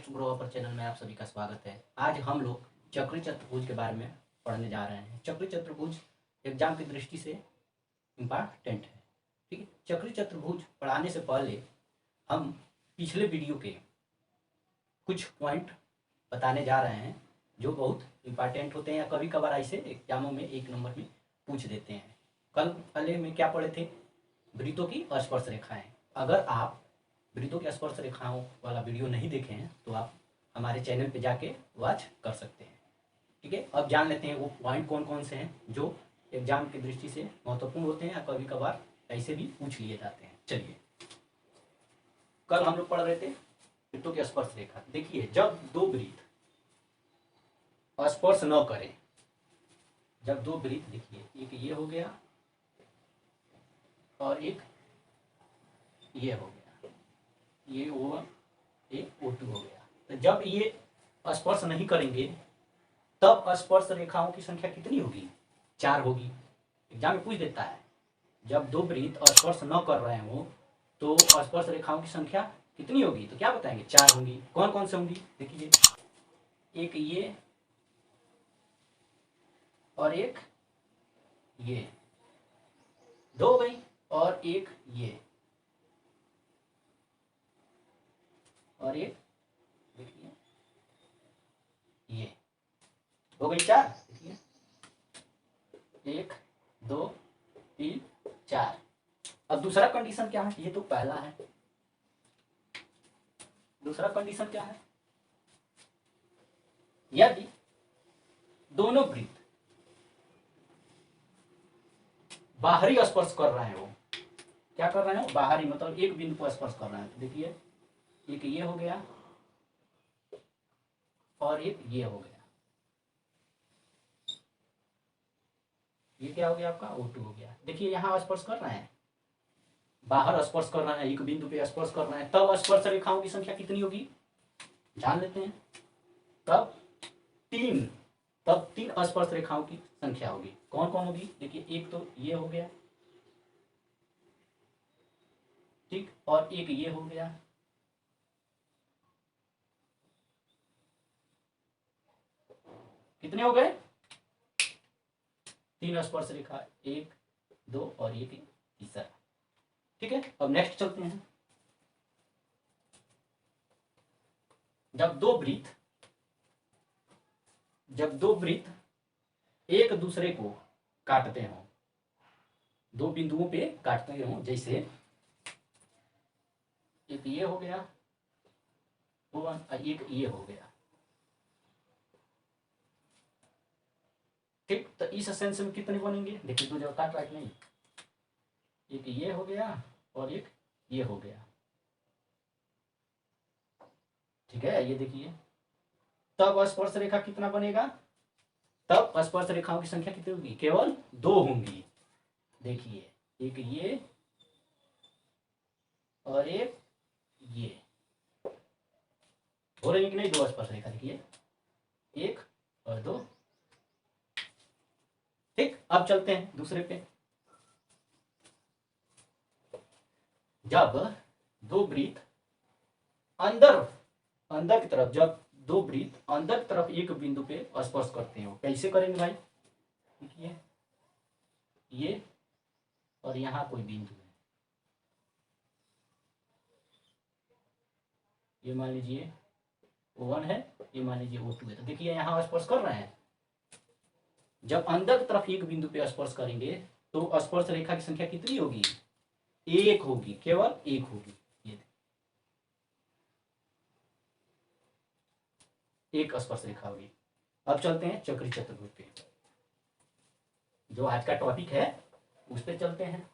Next grow अपर channel में आप सभी का स्वागत है। आज हम लोग चक्री चतुर्भुज के बारे में पढ़ने जा रहे हैं। चक्री चतुर्भुज एग्जाम की दृष्टि से इम्पॉर्टेंट है। ठीक है, चक्री चतुर्भुज पढ़ाने से पहले हम पिछले वीडियो के कुछ पॉइंट बताने जा रहे हैं जो बहुत इम्पॉर्टेंट होते हैं या कभी कभार ऐसे एग्जामों में 1 नंबर में पूछ देते हैं। कल पहले में क्या पढ़े थे? वृत्तों की स्पर्श रेखाएं। अगर आप वृत्तों की स्पर्श रेखाओं वाला वीडियो नहीं देखे हैं तो आप हमारे चैनल पे जाके वॉच कर सकते हैं। ठीक है, अब जान लेते हैं वो पॉइंट कौन कौन से हैं जो एग्जाम की दृष्टि से महत्वपूर्ण होते हैं या कभी कभार ऐसे भी पूछ लिए जाते हैं। चलिए, कल हम लोग पढ़ रहे थे वृत्तों की स्पर्श रेखा। देखिए, जब दो वृत्त स्पर्श न करें, जब दो वृत्त, देखिए एक ये हो गया और एक ये हो गया, ये O1 एक O2 हो गया। तो जब ये स्पर्श नहीं करेंगे तब स्पर्श रेखाओं की संख्या कितनी होगी? 4 होगी। एग्जाम में पूछ देता है जब दो वृत्त स्पर्श न कर रहे हो तो स्पर्श रेखाओं की संख्या कितनी होगी? तो क्या बताएंगे? 4 होंगी। कौन कौन से होंगी? देखिए, एक ये और एक ये, 2 हो गई, और एक ये और एक, देखिए ये हो गई 4। देखिए 1 2 3 4। अब दूसरा कंडीशन क्या है? ये तो पहला है, दूसरा कंडीशन क्या है? यदि दोनों वृत्त बाहरी स्पर्श कर रहे हो, क्या कर रहे हो? बाहरी, मतलब एक बिंदु को स्पर्श कर रहे हैं। तो देखिए, एक ये हो गया और एक ये हो गया। ये क्या हो गया? आपका O2 हो गया। देखिए, यहाँ स्पर्श कर रहे हैं, बाहर स्पर्श कर रहे हैं, एक बिंदु पे स्पर्श कर रहे हैं, तब स्पर्श रेखाओं की संख्या कितनी होगी? जान लेते हैं। तब 3 स्पर्श रेखाओं की संख्या होगी। कौन कौन होगी? देखिए, एक तो ये हो गया, ठीक, और एक ये हो गया, कितने हो गए? 3 स्पर्श रेखा, 1 2 और एक तीसरा। ठीक है, अब नेक्स्ट चलते हैं। जब दो वृत्त एक दूसरे को काटते हो, दो बिंदुओं पे काटते हो, जैसे एक ये हो गया और एक ये हो गया, ठीक, तो इस सेंस में कितने बनेंगे? देखिए, दो जगह काट रहा है कि नहीं? एक ये हो गया और एक ये हो गया, ठीक है। ये देखिए, तब स्पर्श रेखा कितना बनेगा? तब स्पर्श रेखाओं की संख्या कितनी होगी? केवल 2 होंगी। देखिए, एक ये और एक ये हो रही कि नहीं? 2 स्पर्श रेखा, देखिए 1 और 2। ठीक, अब चलते हैं दूसरे पे। जब दो वृत्त अंदर की तरफ, जब दो वृत्त अंदर की तरफ एक बिंदु पे स्पर्श करते हो, कैसे करेंगे भाई? देखिए, ये और यहां कोई बिंदु है, ये मान लीजिए O1 है, ये मान लीजिए O2 है। तो देखिए, यहां स्पर्श कर रहे हैं। जब अंदर की तरफ एक बिंदु पे स्पर्श करेंगे तो स्पर्श रेखा की संख्या कितनी होगी? 1 होगी, केवल 1 होगी। ये एक स्पर्श रेखा होगी। अब चलते हैं चक्री चतुर्भुज पे, जो आज का टॉपिक है उस पे चलते हैं।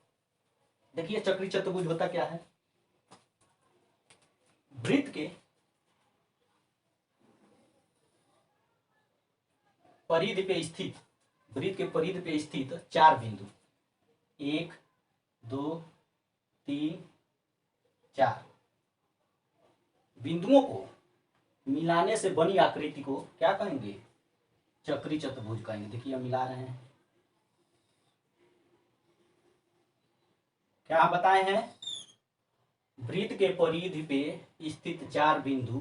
देखिए, चक्री चतुर्भुज होता क्या है? वृत्त के परिधि पे स्थित 4 बिंदु, 1 2 3 4 बिंदुओं को मिलाने से बनी आकृति को क्या कहेंगे? चक्री चतुर्भुज कहेंगे। देखिए, हम मिला रहे हैं, क्या बताए हैं? वृत्त के परिधि पे स्थित 4 बिंदु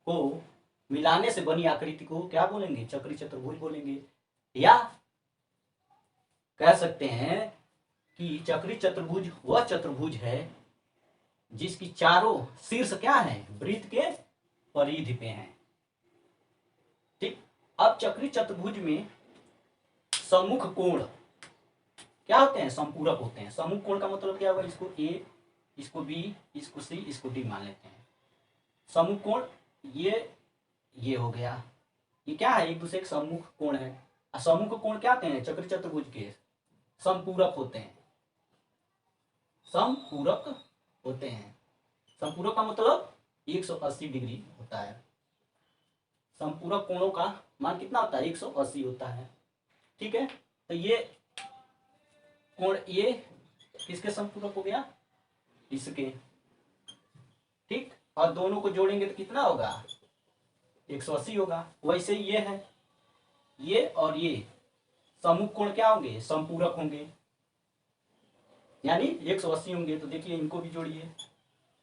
को मिलाने से बनी आकृति को क्या बोलेंगे? चक्री चतुर्भुज बोलेंगे। या कह सकते हैं कि चक्री चतुर्भुज वह चतुर्भुज है जिसकी चारों शीर्ष क्या है? वृत्त के परिधि पे हैं। ठीक। अब चक्री चतुर्भुज में सम्मुख कोण क्या होते हैं? समपूरक होते हैं। सम्मुख कोण का मतलब क्या होगा? इसको ए, इसको बी, इसको सी, इसको डी मान लेते हैं। सम्मुख कोण ये हो गया। ये क्या है? एक दूसरे के सम्मुख कोण है। सम्मुख कोण क्या होते हैं? चक्री चतुर्भुज के समपूरक होते हैं। समपूरक होते हैं। समपूरक का मतलब 180 डिग्री होता है। समपूरक कोणों का मान कितना होता है? 180 होता है। ठीक है। तो ये कोण ये किसके समपूरक हो गया? इसके। ठीक। और दोनों को जोड़ेंगे तो कितना होगा? 180 होगा। वैसे ही ये है, ये और ये सम्मुख कोण क्या होंगे? समपूरक होंगे, यानी 180 होंगे। तो देखिए इनको भी जोड़िए,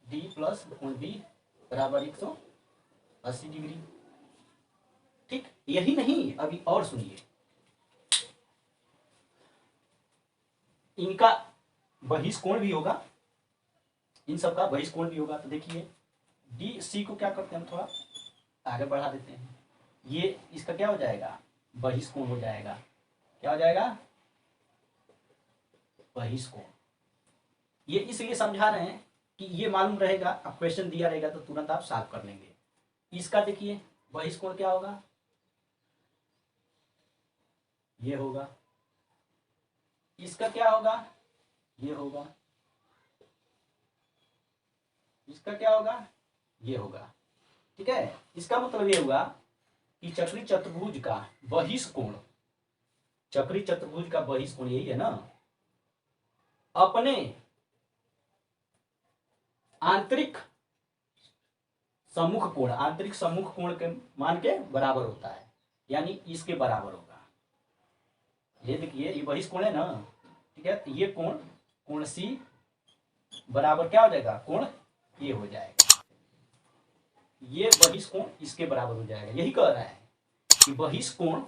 डी प्लस कोण बी बराबर 180 डिग्री। ठीक। यही नहीं, अभी और सुनिए, इनका बहिष्कोण भी होगा, इन सब का बहिष्कोण भी होगा। तो देखिए डी सी को क्या करते हैं, हम थोड़ा आगे बढ़ा देते हैं। ये इसका क्या हो जाएगा? बहिष्कोण हो जाएगा। क्या हो जाएगा? बहिष्कोण। ये इसलिए समझा रहे हैं कि ये मालूम रहेगा, अब क्वेश्चन दिया रहेगा तो तुरंत आप सॉल्व कर लेंगे। इसका देखिए बहिष्कोण क्या होगा? ये होगा। इसका क्या होगा? ये होगा। इसका क्या होगा? ये होगा। ठीक है। इसका मतलब ये हुआ कि चक्री चतुर्भुज का बहिष्कोण, चक्री चतुर्भुज का बहिष्कोण यही है ना, अपने आंतरिक सम्मुख कोण, आंतरिक सम्मुख कोण के मान के बराबर होता है, यानी इसके बराबर होगा। ये देखिए ये बहिष्कोण है ना। ठीक है। ये कोण सी बराबर क्या हो जाएगा? कोण ये हो जाएगा। ये बहिष्कोण इसके बराबर हो जाएगा। यही कह रहा है कि बहिष्कोण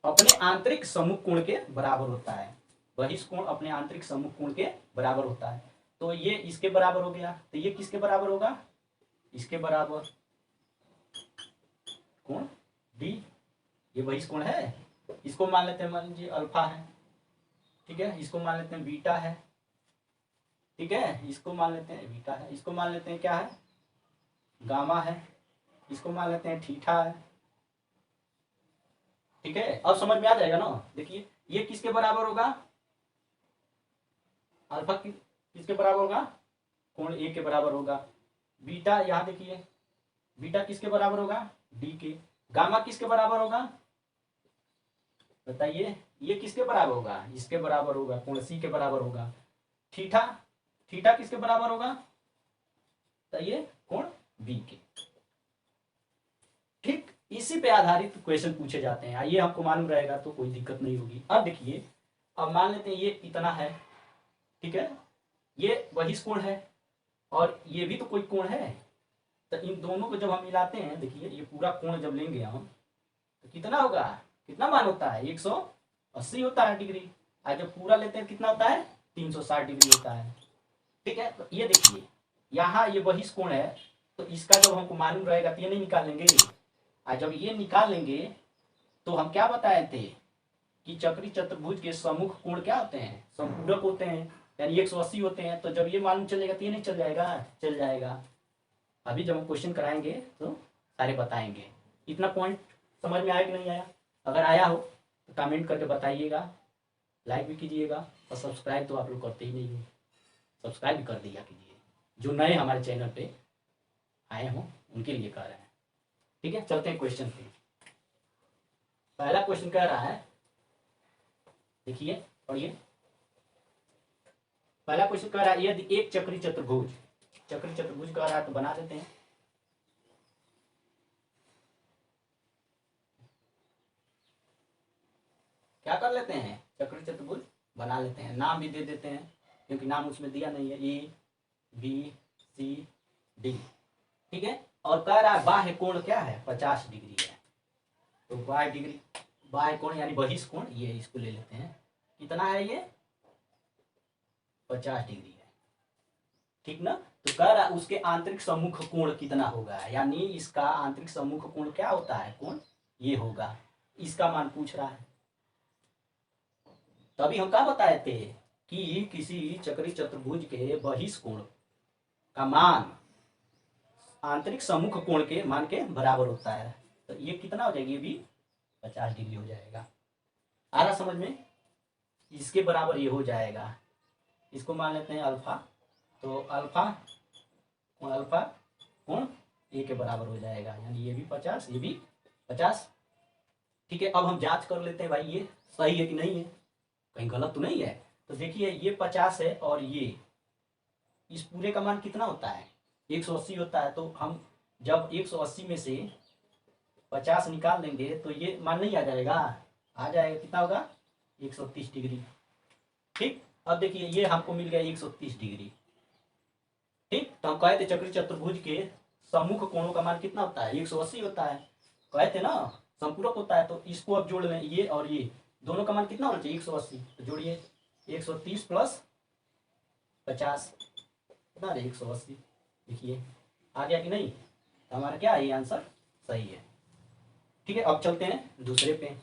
अपने आंतरिक सम्मुख कोण के बराबर होता है। बहिष्कोण अपने आंतरिक सम्मुख कोण के बराबर होता है। तो ये इसके बराबर हो गया। तो ये किसके बराबर होगा? इसके बराबर। कोण डी, ये बहिष्कोण है। इसको मान लेते हैं, मान लीजिए अल्फा है। ठीक है। इसको मान लेते हैं बीटा है। ठीक है। इसको मान लेते हैं बीटा है। इसको मान लेते हैं क्या है? गामा है। इसको मान लेते हैं थीटा है। ठीक है। अब समझ में आ जाएगा ना। देखिए ये किसके बराबर होगा? अल्फा किसके बराबर होगा? कोण ए के बराबर होगा। बीटा यहां देखिए, बीटा किसके बराबर होगा? डी के। गामा किसके बराबर होगा? बताइए। ये किसके बराबर होगा? इसके बराबर होगा। कोण सी के बराबर होगा। थीटा, थीटा किसके बराबर होगा? बताइए। कोण बी के। ठीक। इसी पे आधारित क्वेश्चन पूछे जाते हैं। ये हमको मालूम रहेगा तो कोई दिक्कत नहीं होगी। अब देखिए, अब मान लेते हैं ये इतना है। ठीक है। ये बहिष्कोण है और ये भी तो कोई कोण है। तो इन दोनों को जब हम मिलाते हैं, देखिए ये पूरा कोण जब लेंगे हम तो कितना होगा? कितना मान होता है? 180 होता है डिग्री। और जब पूरा लेते हैं कितना होता है? 360 डिग्री होता है। ठीक है। तो ये देखिए यहाँ ये बहिष्कोण है, तो इसका जब हमको मालूम रहेगा तो ये नहीं निकाल लेंगे। और जब ये निकाल लेंगे तो हम क्या बताए थे कि चक्री चतुर्भुज के सम्मुख कोण क्या होते हैं? समपूरक होते हैं, यानी 180 होते हैं। तो जब ये मालूम चलेगा तो ये नहीं चल जाएगा? चल जाएगा। अभी जब हम क्वेश्चन कराएंगे तो सारे बताएंगे। इतना पॉइंट समझ में आया कि नहीं आया? अगर आया हो तो कमेंट करके बताइएगा, लाइक भी कीजिएगा और सब्सक्राइब तो आप लोग करते ही नहीं हो, सब्सक्राइब भी कर दिया कीजिए। जो नए हमारे चैनल पे आए हों उनके लिए कह रहे हैं। ठीक है। चलते हैं क्वेश्चन पे। पहला क्वेश्चन कह रहा है, देखिए पढ़िए। पहला क्वेश्चन कह रहा है यदि एक चक्री चतुर्भुज, चक्री चतुर्भुज कह रहा है तो बना देते हैं। क्या कर लेते हैं? चक्री चतुर्भुज बना लेते हैं। नाम भी दे देते हैं क्योंकि नाम उसमें दिया नहीं है। A B C D. ठीक है। और कह रहा है बाह्य कोण क्या है 50 डिग्री है। तो बाह्य कोण यानी बहिष्ठ कोण, ये इसको ले लेते हैं, कितना है ये 50 डिग्री है, ठीक ना। तो कह रहा है उसके आंतरिक सम्मुख कोण कितना होगा, यानी इसका आंतरिक सम्मुख कोण क्या होता है, कोण ये होगा, इसका मान पूछ रहा है। तभी हम क्या बताए थे कि किसी चक्री चतुर्भुज के बहिष्ठ कोण का मान आंतरिक सम्मुख कोण के मान के बराबर होता है। तो ये कितना हो जाएगी, ये भी 50 डिग्री हो जाएगा। आ रहा समझ में, इसके बराबर ये हो जाएगा, इसको मान लेते हैं अल्फा। तो अल्फा कोण ए के बराबर हो जाएगा, यानी ये भी 50, ये भी 50। ठीक है, अब हम जांच कर लेते हैं भाई ये सही है कि नहीं है, कहीं गलत तो नहीं है। तो देखिए ये 50 है और ये, इस पूरे का मान कितना होता है 180 होता है। तो हम जब 180 में से 50 निकाल देंगे तो ये मान नहीं आ जाएगा, आ जाएगा, कितना होगा 130 डिग्री। ठीक, अब देखिए ये हमको मिल गया 130 डिग्री। ठीक, तो हम कहे थे चक्री चतुर्भुज के सम्मुख कोणों का मान कितना होता है 180 होता है, कहे थे ना संपूरक होता है। तो इसको अब जोड़ लें, ये और ये दोनों का मान कितना होना चाहिए 180, तो जोड़िए 130 प्लस 50 कितना है 180। देखिए आ गया कि नहीं, तो हमारा क्या है ये आंसर सही है। ठीक है, अब चलते हैं दूसरे पे।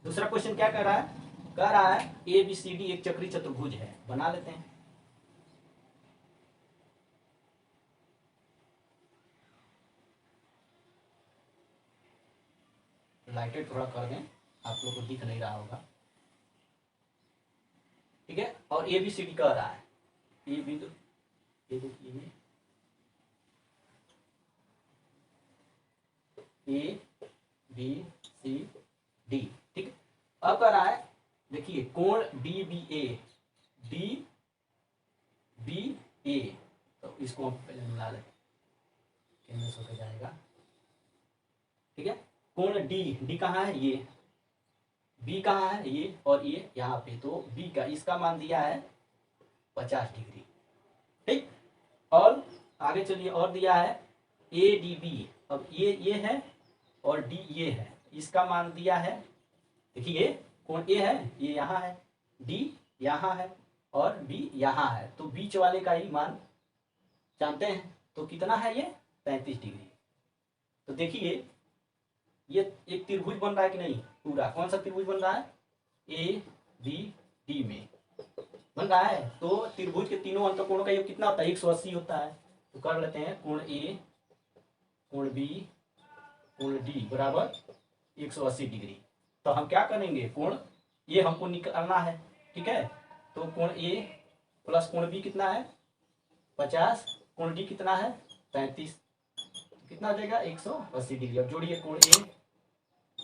दूसरा क्वेश्चन क्या कर रहा है, कह रहा है ए बी सी डी एक चक्री चतुर्भुज है, बना लेते हैं। लाइटें थोड़ा कर दें, आप लोग को दिख नहीं रहा होगा। ठीक है, और ए बी सी डी कह रहा है, ये भी तो ये देखिए ए बी सी डी। ठीक है, अब कह रहा है देखिए कोण डी बी ए, तो इसको हम पहले मिला लेते, कैंसिल होकर जाएगा। ठीक है, कोण डी कहाँ है, ये बी कहाँ है, ये और ये यहाँ पे, तो बी का इसका मान दिया है 50 डिग्री। ठीक, और आगे चलिए और दिया है ए डी बी, अब ये है और डी ये है, इसका मान दिया है, देखिए कोण ए है ये यहाँ है, डी यहाँ है और बी यहाँ है, तो बीच वाले का ही मान जानते हैं, तो कितना है ये 35 डिग्री। तो देखिए ये एक त्रिभुज बन रहा है कि नहीं, पूरा कौन सा त्रिभुज बन रहा है ए बी डी में बन रहा है। तो त्रिभुज के तीनों अंतःकोणों का योग कितना होता है 180 होता है। तो कर लेते हैं कोण ए, कोण बी, कोण डी बराबर 180 डिग्री। तो हम क्या करेंगे, कोण ये हमको निकालना है, ठीक है। तो कोण ए प्लस कोण बी कितना है 50, कोण डी कितना है 35, कितना हो जाएगा 180 डिग्री। अब जोड़िए कोण ए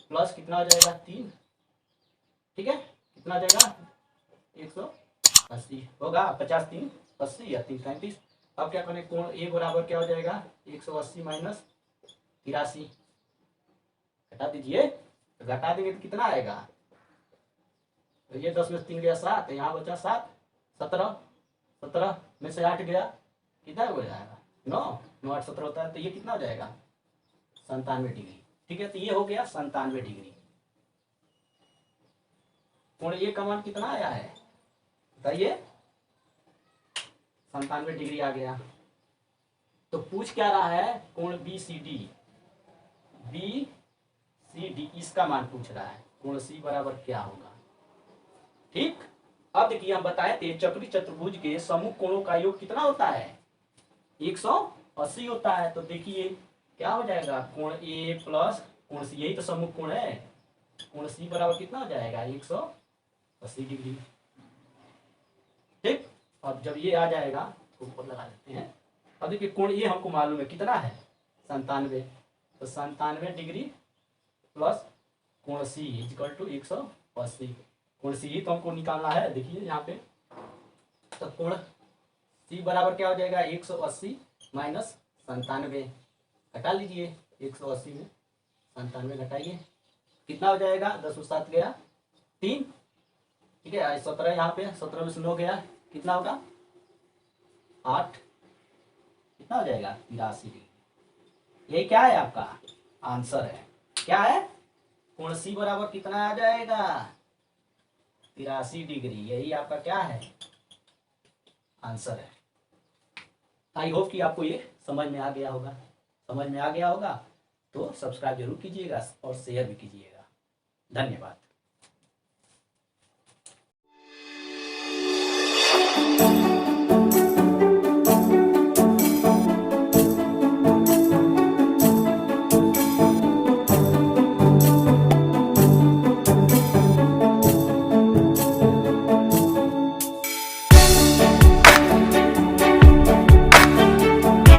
प्लस कितना हो जाएगा 3, ठीक है, कितना हो जाएगा 180 होगा, 50 3 80 या 3 35। अब क्या करें, कोण ए बराबर क्या हो जाएगा 180 माइनस 83, घटा दीजिए, तो घटा देंगे तो कितना आएगा, तो ये 10 में 3 गया 7, यहाँ बचा 7, 17, 17 में से 8 गया, कितना हो जाएगा 9, 9 8 17 होता है, तो ये कितना हो जाएगा 97 डिग्री। ठीक है, तो ये हो गया 97 डिग्री। कोण ए का मान कितना आया है बताइए, 97 डिग्री आ गया। तो पूछ क्या रहा है, कोण बी सी डी इसका मान पूछ रहा है, कोण सी बराबर क्या होगा। ठीक, अब देखिए हम बताए थे चक्री चतुर्भुज के समूह कोणों का योग कितना होता है 180 होता है। तो देखिए क्या हो जाएगा, कोण ए प्लस कोण सी, यही तो सम्मुख कोण है, कोण सी बराबर कितना हो जाएगा 180 डिग्री। ठीक, अब जब ये आ जाएगा तो ऊपर लगा देते हैं। अब देखिए कोण ये हमको मालूम है कितना है 97, तो 97 डिग्री प्लस कोण सी इक्वल टू 180, कोण सी ही तो हमको निकालना है, देखिए यहाँ पे। तो कोण सी बराबर क्या हो जाएगा 180 माइनस 97, घटा लीजिए 180 में 97 घटाइए, कितना हो जाएगा 10 और 7 गया 3, ठीक है, 17 यहाँ पे 17 में से 9 गया, कितना होगा 8 कितना हो जाएगा 83 डिग्री। यही क्या है आपका आंसर है। क्या है कोण सी बराबर कितना आ जाएगा 83 डिग्री। यही आपका क्या है आंसर है। आई होप कि आपको ये समझ में आ गया होगा। समझ में आ गया होगा तो सब्सक्राइब जरूर कीजिएगा और शेयर भी कीजिएगा। धन्यवाद।